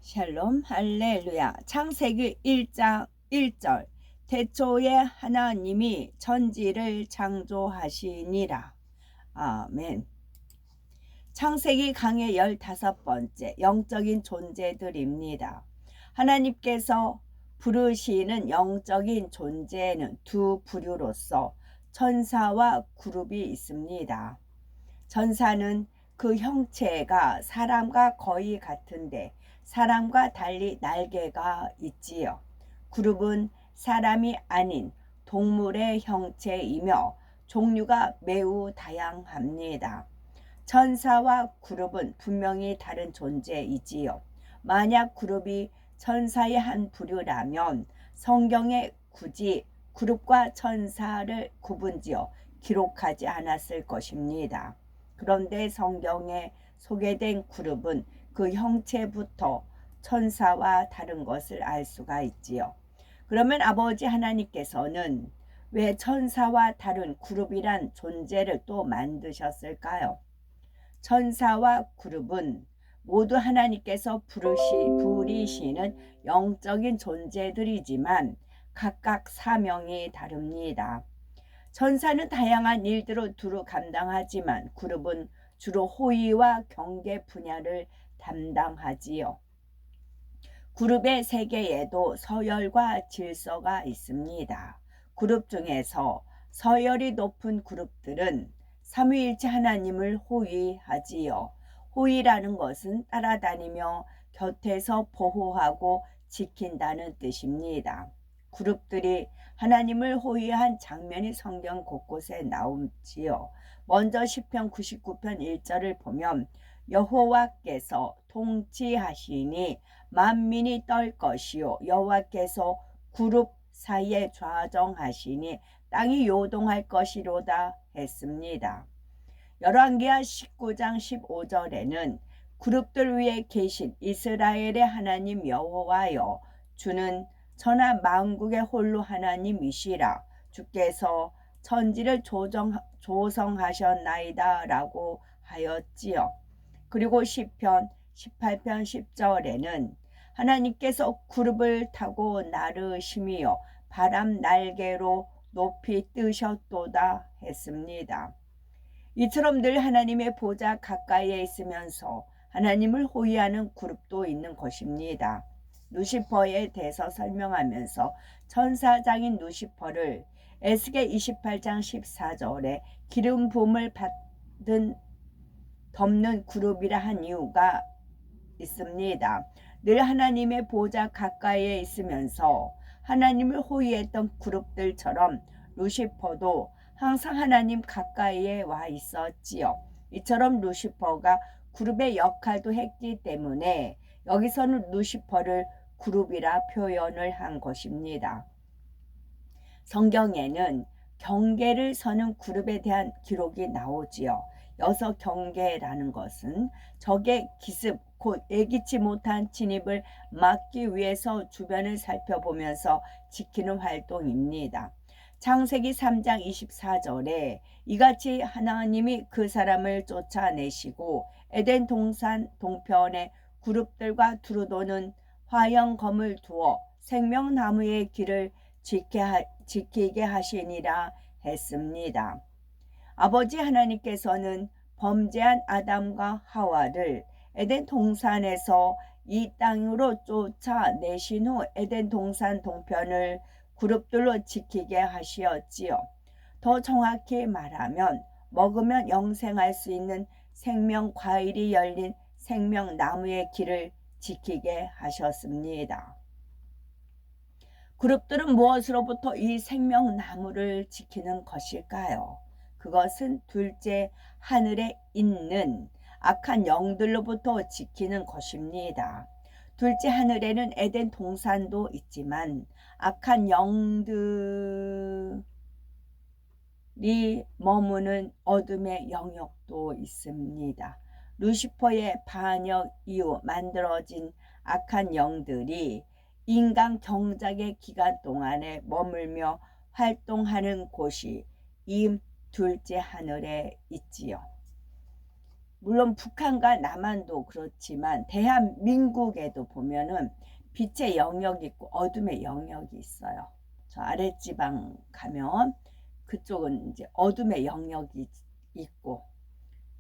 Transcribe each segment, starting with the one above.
샬롬 할렐루야. 창세기 1장 1절. 태초에 하나님이 천지를 창조하시니라. 아멘. 창세기 강의 15번째 영적인 존재들입니다. 하나님께서 부르시는 영적인 존재는 두 부류로서 천사와 그룹이 있습니다. 천사는 그 형체가 사람과 거의 같은데 사람과 달리 날개가 있지요. 그룹은 사람이 아닌 동물의 형체이며 종류가 매우 다양합니다. 천사와 그룹은 분명히 다른 존재이지요. 만약 그룹이 천사의 한 부류라면 성경에 굳이 그룹과 천사를 구분지어 기록하지 않았을 것입니다. 그런데 성경에 소개된 그룹은 그 형체부터 천사와 다른 것을 알 수가 있지요. 그러면 아버지 하나님께서는 왜 천사와 다른 그룹이란 존재를 또 만드셨을까요? 천사와 그룹은 모두 하나님께서 부리시는 영적인 존재들이지만 각각 사명이 다릅니다. 천사는 다양한 일들을 두루 감당하지만 그룹은 주로 호의와 경계 분야를 담당하지요. 그룹의 세계에도 서열과 질서가 있습니다. 그룹 중에서 서열이 높은 그룹들은 삼위일체 하나님을 호위하지요. 호위라는 것은 따라다니며 곁에서 보호하고 지킨다는 뜻입니다. 그룹들이 하나님을 호위한 장면이 성경 곳곳에 나오지요. 먼저 시편 99편 1절을 보면 여호와께서 통치하시니 만민이 떨 것이요 여호와께서 그룹 사이에 좌정하시니 땅이 요동할 것이로다 했습니다. 열왕기하 19장 15절에는 그룹들 위에 계신 이스라엘의 하나님 여호와여 주는 천하 만국의 홀로 하나님이시라 주께서 천지를 조성하셨나이다 라고 하였지요. 그리고 시편 18편 10절에는 하나님께서 그룹을 타고 나르심이여 바람 날개로 높이 뜨셨도다 했습니다. 이처럼 늘 하나님의 보좌 가까이에 있으면서 하나님을 호위하는 그룹도 있는 것입니다. 루시퍼에 대해서 설명하면서 천사장인 루시퍼를 에스겔 28장 14절에 기름 부음을 받은 덮는 그룹이라 한 이유가 있습니다. 늘 하나님의 보좌 가까이에 있으면서 하나님을 호위했던 그룹들처럼 루시퍼도 항상 하나님 가까이에 와 있었지요. 이처럼 루시퍼가 그룹의 역할도 했기 때문에 여기서는 루시퍼를 그룹이라 표현을 한 것입니다. 성경에는 경계를 서는 그룹에 대한 기록이 나오지요. 여서 경계라는 것은 적의 기습 곧 예기치 못한 진입을 막기 위해서 주변을 살펴보면서 지키는 활동입니다. 창세기 3장 24절에 이같이 하나님이 그 사람을 쫓아내시고 에덴 동산 동편에 그룹들과 두루도는 화영검을 두어 생명나무의 길을 지키게 하시니라 했습니다. 아버지 하나님께서는 범죄한 아담과 하와를 에덴 동산에서 이 땅으로 쫓아내신 후 에덴 동산 동편을 그룹들로 지키게 하시었지요. 더 정확히 말하면 먹으면 영생할 수 있는 생명 과일이 열린 생명나무의 길을 지키게 하셨습니다. 그룹들은 무엇으로부터 이 생명나무를 지키는 것일까요? 그것은 둘째 하늘에 있는 악한 영들로부터 지키는 것입니다. 둘째 하늘에는 에덴 동산도 있지만 악한 영들이 머무는 어둠의 영역도 있습니다. 루시퍼의 반역 이후 만들어진 악한 영들이 인간 경작의 기간 동안에 머물며 활동하는 곳이 이 둘째 하늘에 있지요. 물론 북한과 남한도 그렇지만 대한민국에도 보면은 빛의 영역이 있고 어둠의 영역이 있어요. 저 아랫지방 가면 그쪽은 이제 어둠의 영역이 있고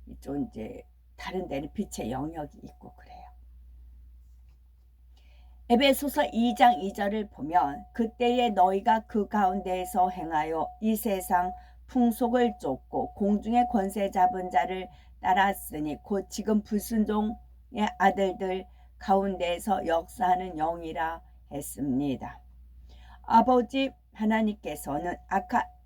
이쪽 이제 다른 데는 빛의 영역이 있고 그래요. 에베소서 2장 2절을 보면 그때에 너희가 그 가운데에서 행하여 이 세상 풍속을 쫓고 공중의 권세 잡은 자를 따랐으니 곧 지금 불순종의 아들들 가운데에서 역사하는 영이라 했습니다. 아버지 하나님께서는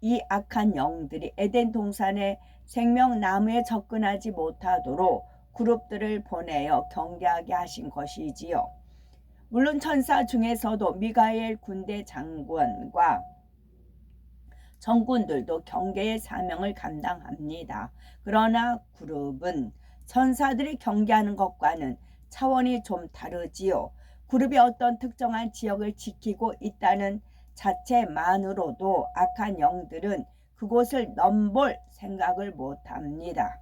이 악한 영들이 에덴 동산의 생명나무에 접근하지 못하도록 그룹들을 보내어 경계하게 하신 것이지요. 물론 천사 중에서도 미가엘 군대 장관과 정군들도 경계의 사명을 감당합니다. 그러나 그룹은 천사들이 경계하는 것과는 차원이 좀 다르지요. 그룹이 어떤 특정한 지역을 지키고 있다는 자체만으로도 악한 영들은 그곳을 넘볼 생각을 못합니다.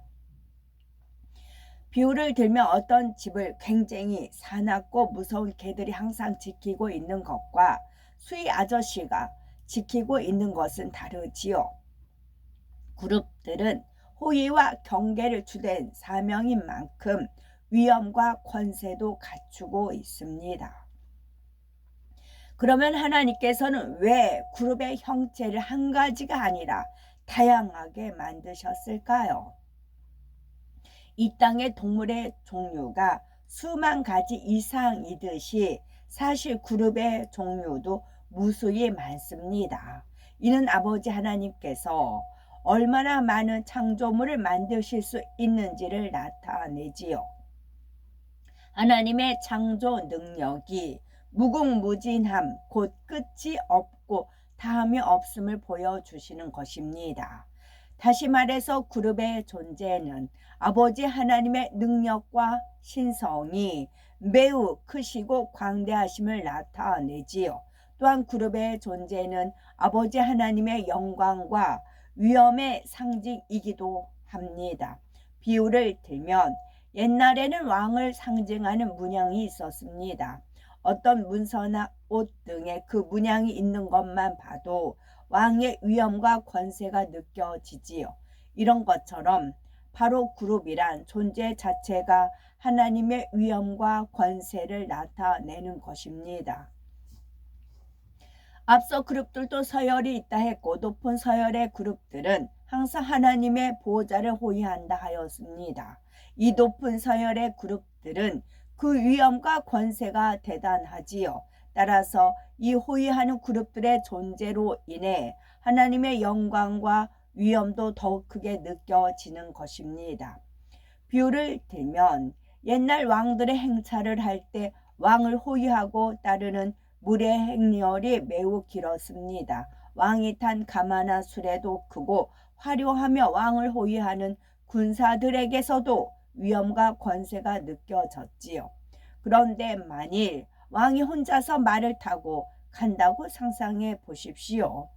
비유를 들면 어떤 집을 굉장히 사납고 무서운 개들이 항상 지키고 있는 것과 수의 아저씨가 지키고 있는 것은 다르지요. 그룹들은 호의와 경계를 주된 사명인 만큼 위엄과 권세도 갖추고 있습니다. 그러면 하나님께서는 왜 그룹의 형체를 한 가지가 아니라 다양하게 만드셨을까요? 이 땅의 동물의 종류가 수만 가지 이상이듯이 사실 그룹의 종류도 무수히 많습니다. 이는 아버지 하나님께서 얼마나 많은 창조물을 만드실 수 있는지를 나타내지요. 하나님의 창조 능력이 무궁무진함, 곧 끝이 없고 다함이 없음을 보여주시는 것입니다. 다시 말해서 그룹의 존재는 아버지 하나님의 능력과 신성이 매우 크시고 광대하심을 나타내지요. 또한 그룹의 존재는 아버지 하나님의 영광과 위엄의 상징이기도 합니다. 비유를 들면 옛날에는 왕을 상징하는 문양이 있었습니다. 어떤 문서나 옷 등에 그 문양이 있는 것만 봐도 왕의 위엄과 권세가 느껴지지요. 이런 것처럼 바로 그룹이란 존재 자체가 하나님의 위엄과 권세를 나타내는 것입니다. 앞서 그룹들도 서열이 있다 했고 높은 서열의 그룹들은 항상 하나님의 보호자를 호위한다 하였습니다. 이 높은 서열의 그룹들은 그 위엄과 권세가 대단하지요. 따라서 이 호위하는 그룹들의 존재로 인해 하나님의 영광과 위엄도 더욱 크게 느껴지는 것입니다. 비유를 들면 옛날 왕들의 행차를 할 때 왕을 호위하고 따르는 물의 행렬이 매우 길었습니다. 왕이 탄 가마나 수레도 크고 화려하며 왕을 호위하는 군사들에게서도 위엄과 권세가 느껴졌지요. 그런데 만일 왕이 혼자서 말을 타고 간다고 상상해 보십시오.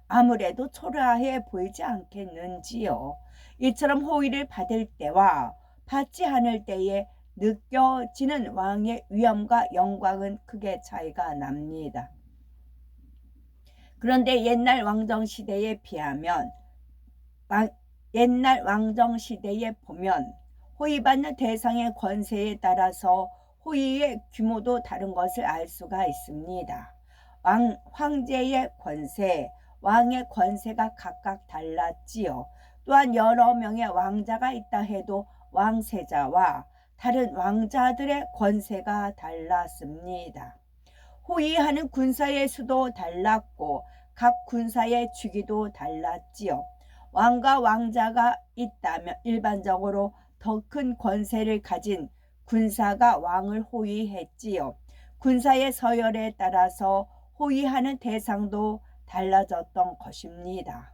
아무래도 초라해 보이지 않겠는지요. 이처럼 호의를 받을 때와 받지 않을 때에 느껴지는 왕의 위엄과 영광은 크게 차이가 납니다. 그런데 옛날 왕정 시대에 비하면 옛날 왕정 시대에 보면 호위받는 대상의 권세에 따라서 호위의 규모도 다른 것을 알 수가 있습니다. 황제의 권세, 왕의 권세가 각각 달랐지요. 또한 여러 명의 왕자가 있다 해도 왕세자와 다른 왕자들의 권세가 달랐습니다. 호위하는 군사의 수도 달랐고 각 군사의 주기도 달랐지요. 왕과 왕자가 있다면 일반적으로 더 큰 권세를 가진 군사가 왕을 호위했지요. 군사의 서열에 따라서 호위하는 대상도 달라졌던 것입니다.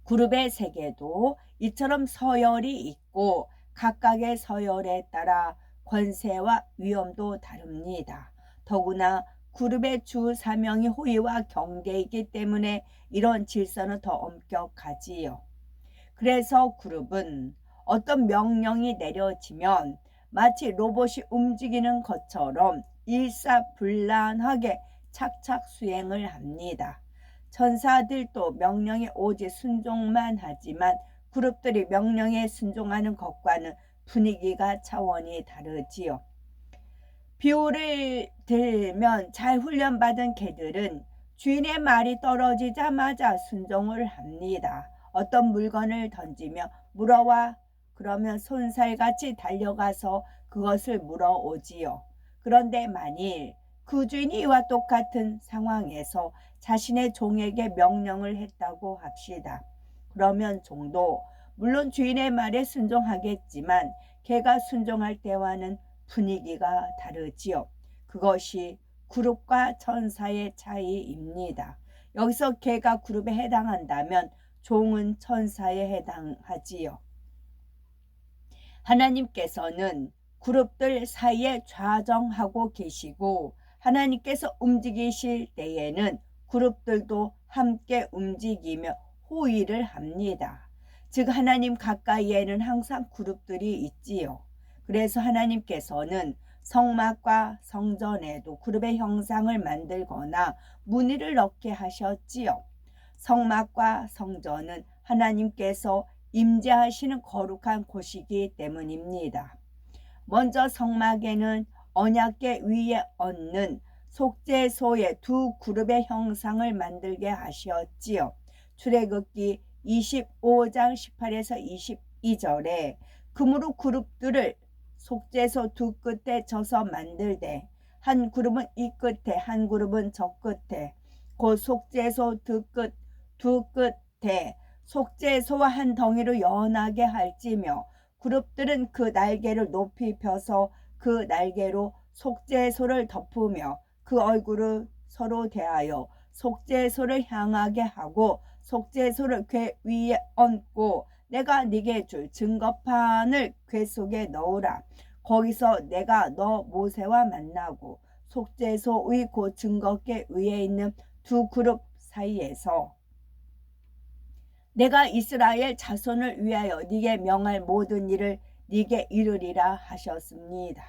그룹의 세계도 이처럼 서열이 있고 각각의 서열에 따라 권세와 위엄도 다릅니다. 더구나 그룹의 주 사명이 호위와 경계이기 때문에 이런 질서는 더 엄격하지요. 그래서 그룹은 어떤 명령이 내려지면 마치 로봇이 움직이는 것처럼 일사불란하게 착착 수행을 합니다. 천사들도 명령에 오직 순종만 하지만 그룹들이 명령에 순종하는 것과는 분위기가 차원이 다르지요. 비유를 들면 잘 훈련받은 개들은 주인의 말이 떨어지자마자 순종을 합니다. 어떤 물건을 던지며 물어와 그러면 손살같이 달려가서 그것을 물어오지요. 그런데 만일 그 주인이 이와 똑같은 상황에서 자신의 종에게 명령을 했다고 합시다. 그러면 종도 물론 주인의 말에 순종하겠지만 개가 순종할 때와는 분위기가 다르지요. 그것이 그룹과 천사의 차이입니다. 여기서 개가 그룹에 해당한다면 종은 천사에 해당하지요. 하나님께서는 그룹들 사이에 좌정하고 계시고 하나님께서 움직이실 때에는 그룹들도 함께 움직이며 호의를 합니다. 즉 하나님 가까이에는 항상 그룹들이 있지요. 그래서 하나님께서는 성막과 성전에도 그룹의 형상을 만들거나 무늬를 넣게 하셨지요. 성막과 성전은 하나님께서 임재하시는 거룩한 곳이기 때문입니다. 먼저 성막에는 언약궤 위에 얹는 속죄소의 두 그룹의 형상을 만들게 하셨지요. 출애굽기 25장 18에서 22절에 금으로 그룹들을 속죄소 두 끝에 져서 만들되 한 그룹은 이 끝에 한 그룹은 저 끝에 곧 속죄소 두 끝에 속죄소와 한 덩이로 연하게 할지며 그룹들은 그 날개를 높이 펴서 그 날개로 속죄소를 덮으며 그 얼굴을 서로 대하여 속죄소를 향하게 하고 속죄소를 궤 위에 얹고 내가 네게 줄 증거판을 궤 속에 넣으라. 거기서 내가 너 모세와 만나고 속죄소 위 곧 증거궤 위에 있는 두 그룹 사이에서 내가 이스라엘 자손을 위하여 네게 명할 모든 일을 네게 이르리라 하셨습니다.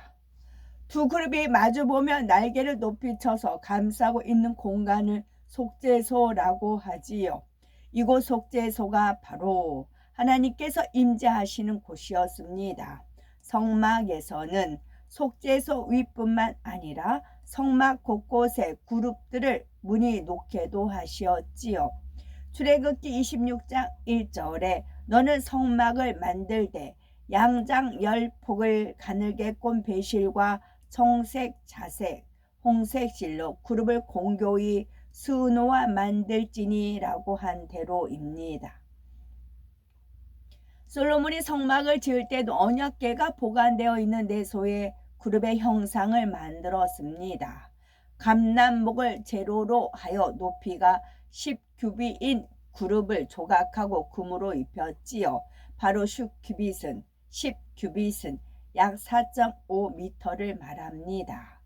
두 그룹이 마주보며 날개를 높이 쳐서 감싸고 있는 공간을 속죄소라고 하지요. 이곳 속죄소가 바로 하나님께서 임재하시는 곳이었습니다. 성막에서는 속죄소 위뿐만 아니라 성막 곳곳에 그룹들을 무늬 놓게도 하시었지요. 출애굽기 26장 1절에 너는 성막을 만들되 양장 10폭을 가늘게 꼰 배실과 청색, 자색, 홍색 실로 그룹을 공교히 수놓아 만들지니라고 한 대로입니다. 솔로몬이 성막을 지을 때도 언약궤가 보관되어 있는 내소에 그룹의 형상을 만들었습니다. 감람목을 재료로 하여 높이가 10규빗인 그룹을 조각하고 금으로 입혔지요. 바로 10규빗은 약 4.5m를 말합니다.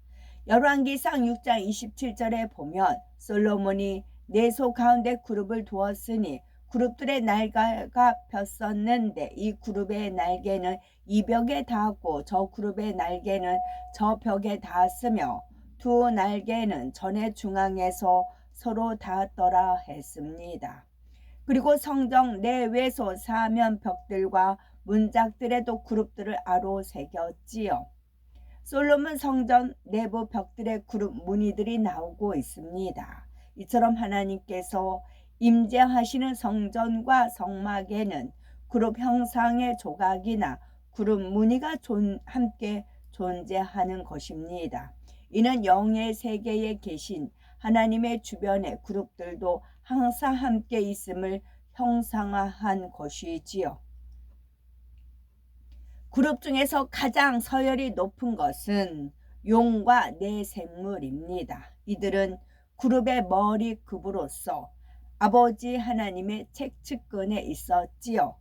열왕기상 6장 27절에 보면 솔로몬이 내소 가운데 그룹을 두었으니 그룹들의 날개가 폈었는데 이 그룹의 날개는 이 벽에 닿았고 저 그룹의 날개는 저 벽에 닿았으며 두 날개는 전의 중앙에서 서로 닿았더라 했습니다. 그리고 성정 내외소 사면 벽들과 문짝들에도 그룹들을 아로 새겼지요. 솔로몬 성전 내부 벽들의 그룹 무늬들이 나오고 있습니다. 이처럼 하나님께서 임재하시는 성전과 성막에는 그룹 형상의 조각이나 그룹 무늬가 함께 존재하는 것입니다. 이는 영의 세계에 계신 하나님의 주변의 그룹들도 항상 함께 있음을 형상화한 것이지요. 그룹 중에서 가장 서열이 높은 것은 용과 내생물입니다. 이들은 그룹의 머리급으로서 아버지 하나님의 책측근에 있었지요.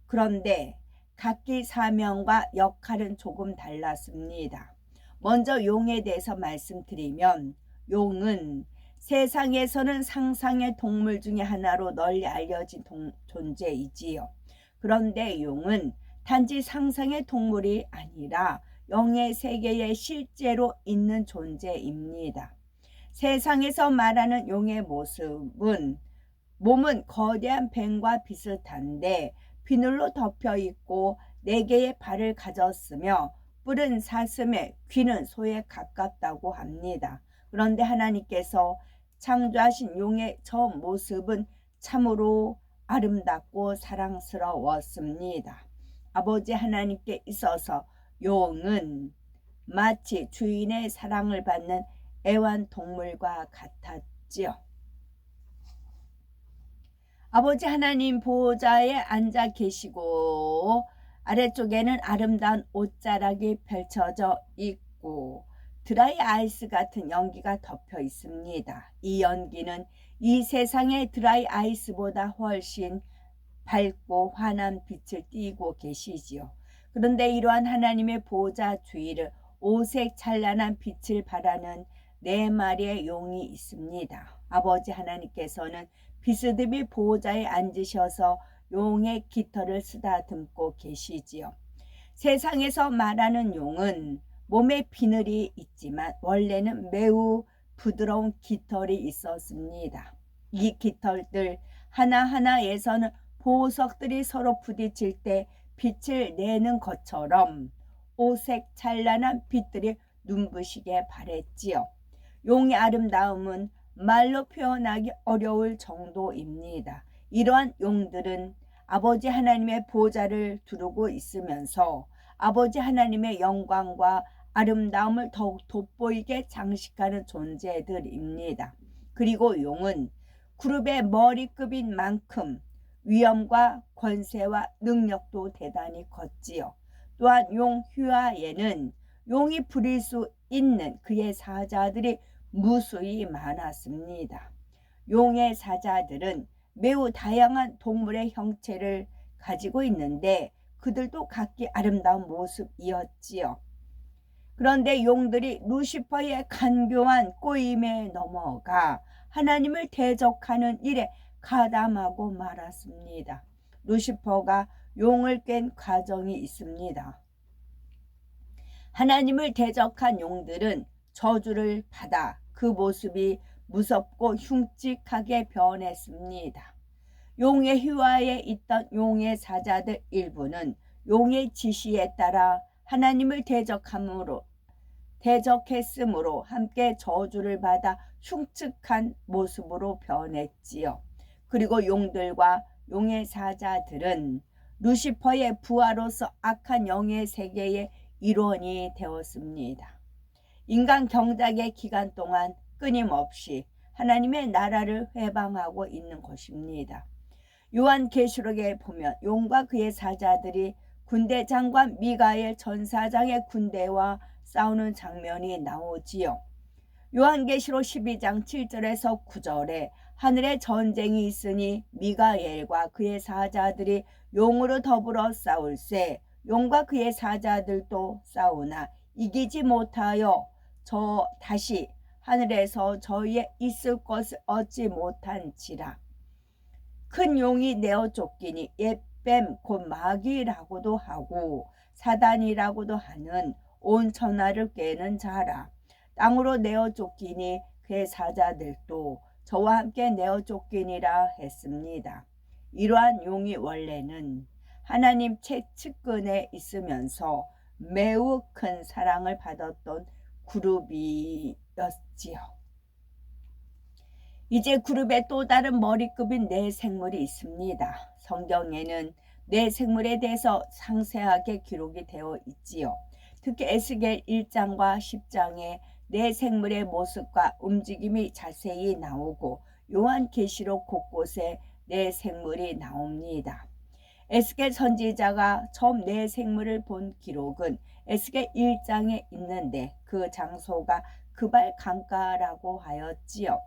그런데 각기 사명과 역할은 조금 달랐습니다. 먼저 용에 대해서 말씀드리면 용은 세상에서는 상상의 동물 중에 하나로 널리 알려진 존재이지요. 그런데 용은 단지 상상의 동물이 아니라 영의 세계에 실제로 있는 존재입니다. 세상에서 말하는 용의 몸은 거대한 뱀과 비슷한데 비늘로 덮여 있고 4개의 발을 가졌으며 뿔은 사슴에, 귀는 소에 가깝다고 합니다. 그런데 하나님께서 창조하신 용의 저 모습은 참으로 아름답고 사랑스러웠습니다. 아버지 하나님께 있어서 용은 마치 주인의 사랑을 받는 애완동물과 같았지요. 아버지 하나님 보호자에 앉아 계시고 아래쪽에는 아름다운 옷자락이 펼쳐져 있고 드라이 아이스 같은 연기가 덮여 있습니다. 이 연기는 이 세상의 드라이 아이스보다 훨씬 밝고 환한 빛을 띠고 계시지요. 그런데 이러한 하나님의 보호자 주위를 오색 찬란한 빛을 발하는 4마리의 용이 있습니다. 아버지 하나님께서는 비스듬히 보호자에 앉으셔서 용의 깃털을 쓰다듬고 계시지요. 세상에서 말하는 용은 몸에 비늘이 있지만 원래는 매우 부드러운 깃털이 있었습니다. 이 깃털들 하나하나에서는 보석들이 서로 부딪힐 때 빛을 내는 것처럼 오색 찬란한 빛들이 눈부시게 발했지요. 용의 아름다움은 말로 표현하기 어려울 정도입니다. 이러한 용들은 아버지 하나님의 보호자를 두르고 있으면서 아버지 하나님의 영광과 아름다움을 더욱 돋보이게 장식하는 존재들입니다. 그리고 용은 그룹의 머리급인 만큼 위엄과 권세와 능력도 대단히 컸지요. 또한 용 휘하에는 용이 부릴 수 있는 그의 사자들이 무수히 많았습니다. 용의 사자들은 매우 다양한 동물의 형체를 가지고 있는데 그들도 각기 아름다운 모습이었지요. 그런데 용들이 루시퍼의 간교한 꼬임에 넘어가 하나님을 대적하는 일에 가담하고 말았습니다. 루시퍼가 용을 깬 과정이 있습니다. 하나님을 대적한 용들은 저주를 받아 그 모습이 무섭고 흉측하게 변했습니다. 용의 휘하에 있던 용의 사자들 일부는 용의 지시에 따라 하나님을 대적했으므로 함께 저주를 받아 흉측한 모습으로 변했지요. 그리고 용들과 용의 사자들은 루시퍼의 부하로서 악한 영의 세계의 일원이 되었습니다. 인간 경작의 기간 동안 끊임없이 하나님의 나라를 회방하고 있는 것입니다. 요한계시록에 보면 용과 그의 사자들이 군대 장관 미가엘 전사장의 군대와 싸우는 장면이 나오지요. 요한계시록 12장 7절에서 9절에 하늘에 전쟁이 있으니 미가엘과 그의 사자들이 용으로 더불어 싸울세 용과 그의 사자들도 싸우나 이기지 못하여 다시 하늘에서 저희의 있을 것을 얻지 못한지라. 큰 용이 내어 쫓기니 옛뱀 곧 마귀라고도 하고 사단이라고도 하는 온 천하를 꿰는 자라. 땅으로 내어 쫓기니 그의 사자들도 저와 함께 내어 쫓기니라 했습니다. 이러한 용이 원래는 하나님 최측근에 있으면서 매우 큰 사랑을 받았던 그룹이었지요. 이제 그룹의 또 다른 머리급인 4생물이 있습니다. 성경에는 4생물에 대해서 상세하게 기록이 되어 있지요. 특히 에스겔 1장과 10장에 4생물의 모습과 움직임이 자세히 나오고 요한계시록 곳곳에 4생물이 나옵니다. 에스겔 선지자가 처음 4생물을 본 기록은 에스겔 1장에 있는데 그 장소가 그발 강가라고 하였지요.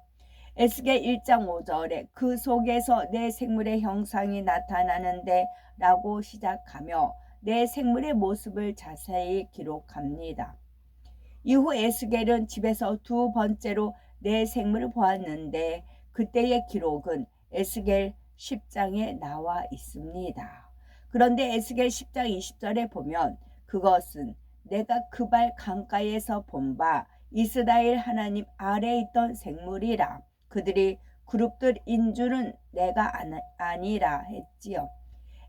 에스겔 1장 5절에 그 속에서 4생물의 형상이 나타나는데 라고 시작하며 4생물의 모습을 자세히 기록합니다. 이후 에스겔은 집에서 2번째로 4생물을 보았는데 그때의 기록은 에스겔 10장에 나와 있습니다. 그런데 에스겔 10장 20절에 보면 그것은 내가 그발 강가에서 본 바 이스라엘 하나님 아래에 있던 생물이라. 그들이 그룹들인 줄은 내가 아니라 했지요.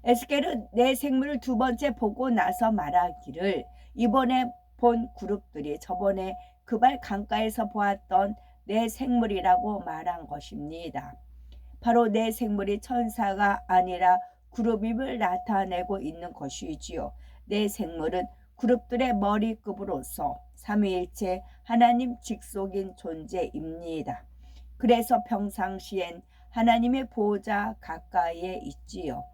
에스겔은 내 생물을 두 번째 보고 나서 말하기를 이번에 본 그룹들이 저번에 그발 강가에서 보았던 내 생물이라고 말한 것입니다. 바로 내 생물이 천사가 아니라 그룹임을 나타내고 있는 것이지요. 내 생물은 그룹들의 머리급으로서 삼위일체 하나님 직속인 존재입니다. 그래서 평상시엔 하나님의 보호자 가까이에 있지요.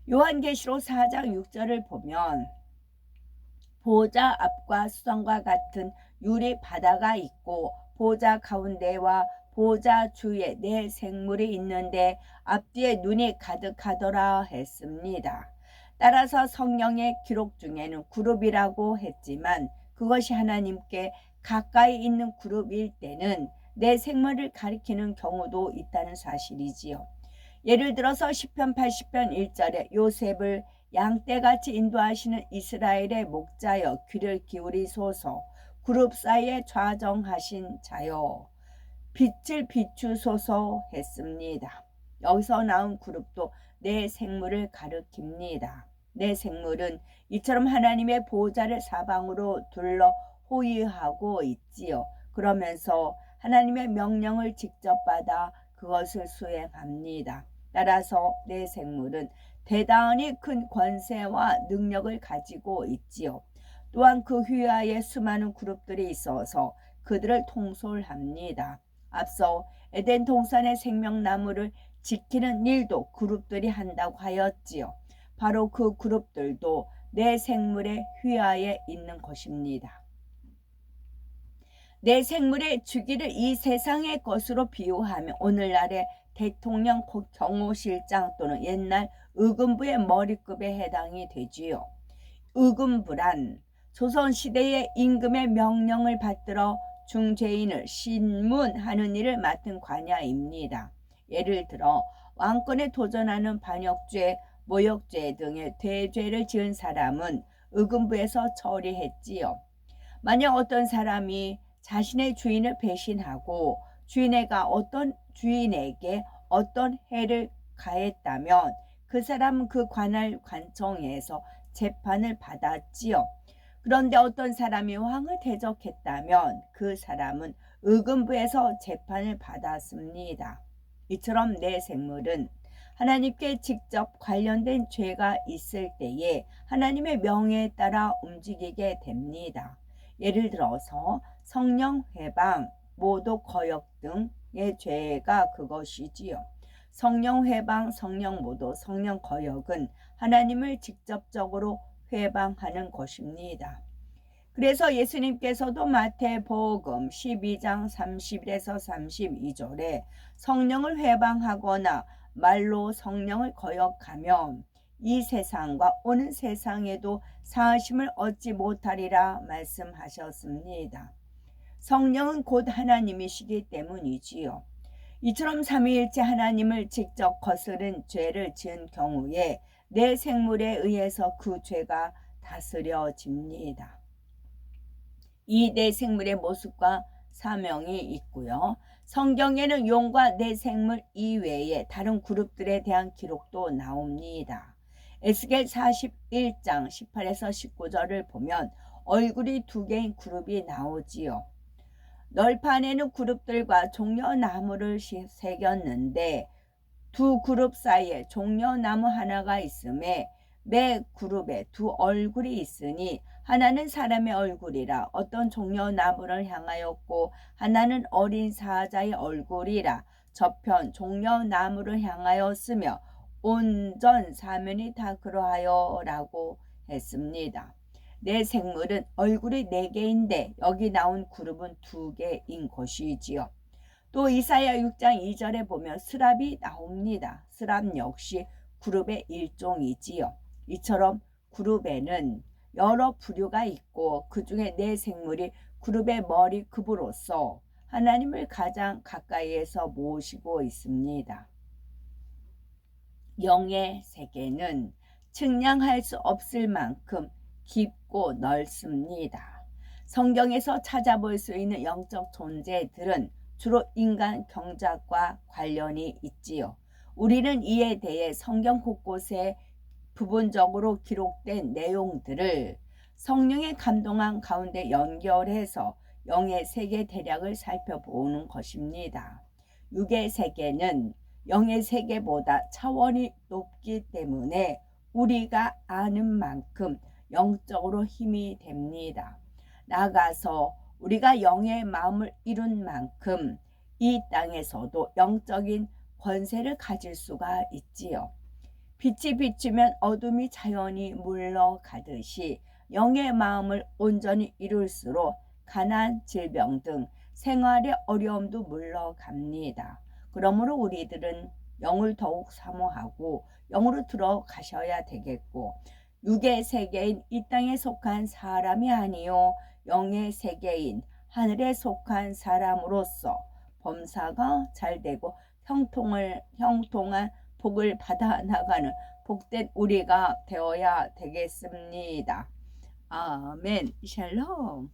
요한계시록 4장 6절을 보면 보호자 앞과 수성과 같은 유리 바다가 있고 보호자 가운데와 보호자 주위에 내 생물이 있는데 앞뒤에 눈이 가득하더라 했습니다. 따라서 성경의 기록 중에는 그룹이라고 했지만 그것이 하나님께 가까이 있는 그룹일 때는 내 생물을 가리키는 경우도 있다는 사실이지요. 예를 들어서 시편 80편 1절에 요셉을 양떼같이 인도하시는 이스라엘의 목자여 귀를 기울이소서. 그룹 사이에 좌정하신 자여 빛을 비추소서 했습니다. 여기서 나온 그룹도 내 생물을 가리킵니다. 내 생물은 이처럼 하나님의 보호자를 사방으로 둘러 호위하고 있지요. 그러면서 하나님의 명령을 직접 받아 그것을 수행합니다. 따라서 내 생물은 대단히 큰 권세와 능력을 가지고 있지요. 또한 그 휘하에 수많은 그룹들이 있어서 그들을 통솔합니다. 앞서 에덴 동산의 생명나무를 지키는 일도 그룹들이 한다고 하였지요. 바로 그 그룹들도 내 생물의 휘하에 있는 것입니다. 내 생물의 주기를 이 세상의 것으로 비유하면 오늘날의 대통령 경호실장 또는 옛날 의금부의 머리급에 해당이 되지요. 의금부란 조선시대의 임금의 명령을 받들어 중죄인을 신문하는 일을 맡은 관야입니다. 예를 들어 왕권에 도전하는 반역죄, 모욕죄 등의 대죄를 지은 사람은 의금부에서 처리했지요. 만약 어떤 사람이 자신의 주인을 배신하고 주인에게 어떤 해를 가했다면 그 사람은 그 관청에서 재판을 받았지요. 그런데 어떤 사람이 왕을 대적했다면 그 사람은 의금부에서 재판을 받았습니다. 이처럼 내 생물은 하나님께 직접 관련된 죄가 있을 때에 하나님의 명예에 따라 움직이게 됩니다. 예를 들어서 성령 회방, 모독 거역 등의 죄가 그것이지요. 성령 회방, 성령 모독, 성령 거역은 하나님을 직접적으로 회방하는 것입니다. 그래서 예수님께서도 마태복음 12장 31에서 32절에 성령을 회방하거나 말로 성령을 거역하면 이 세상과 오는 세상에도 사하심을 얻지 못하리라 말씀하셨습니다. 성령은 곧 하나님이시기 때문이지요. 이처럼 삼위일체 하나님을 직접 거스른 죄를 지은 경우에 내 생물에 의해서 그 죄가 다스려집니다. 이 내 생물의 모습과 사명이 있고요. 성경에는 용과 내 생물 이외에 다른 그룹들에 대한 기록도 나옵니다. 에스겔 41장 18에서 19절을 보면 얼굴이 두 개인 그룹이 나오지요. 널판에는 그룹들과 종려나무를 새겼는데 두 그룹 사이에 종려나무 하나가 있음에 매 그룹에 두 얼굴이 있으니 하나는 사람의 얼굴이라 어떤 종려나무를 향하였고 하나는 어린 사자의 얼굴이라 저편 종려나무를 향하였으며 온전 사면이 다 그러하여 라고 했습니다. 내 생물은 얼굴이 4개인데 여기 나온 그룹은 2개인 것이지요. 또 이사야 6장 2절에 보면 스랍이 나옵니다. 스랍 역시 그룹의 일종이지요. 이처럼 그룹에는 여러 부류가 있고 그 중에 내 생물이 그룹의 머리급으로서 하나님을 가장 가까이에서 모시고 있습니다. 영의 세계는 측량할 수 없을 만큼 깊고 넓습니다. 성경에서 찾아볼 수 있는 영적 존재들은 주로 인간 경작과 관련이 있지요. 우리는 이에 대해 성경 곳곳에 부분적으로 기록된 내용들을 성령의 감동한 가운데 연결해서 영의 세계 대략을 살펴보는 것입니다. 육의 세계는 영의 세계보다 차원이 높기 때문에 우리가 아는 만큼 영적으로 힘이 됩니다. 나아가서 우리가 영의 마음을 이룬 만큼 이 땅에서도 영적인 권세를 가질 수가 있지요. 빛이 비추면 어둠이 자연히 물러가듯이 영의 마음을 온전히 이룰수록 가난, 질병 등 생활의 어려움도 물러갑니다. 그러므로 우리들은 영을 더욱 사모하고 영으로 들어가셔야 되겠고, 육의 세계인 이 땅에 속한 사람이 아니요 영의 세계인 하늘에 속한 사람으로서 범사가 잘되고 형통한 복을 받아 나가는 복된 우리가 되어야 되겠습니다. 아멘. 샬롬.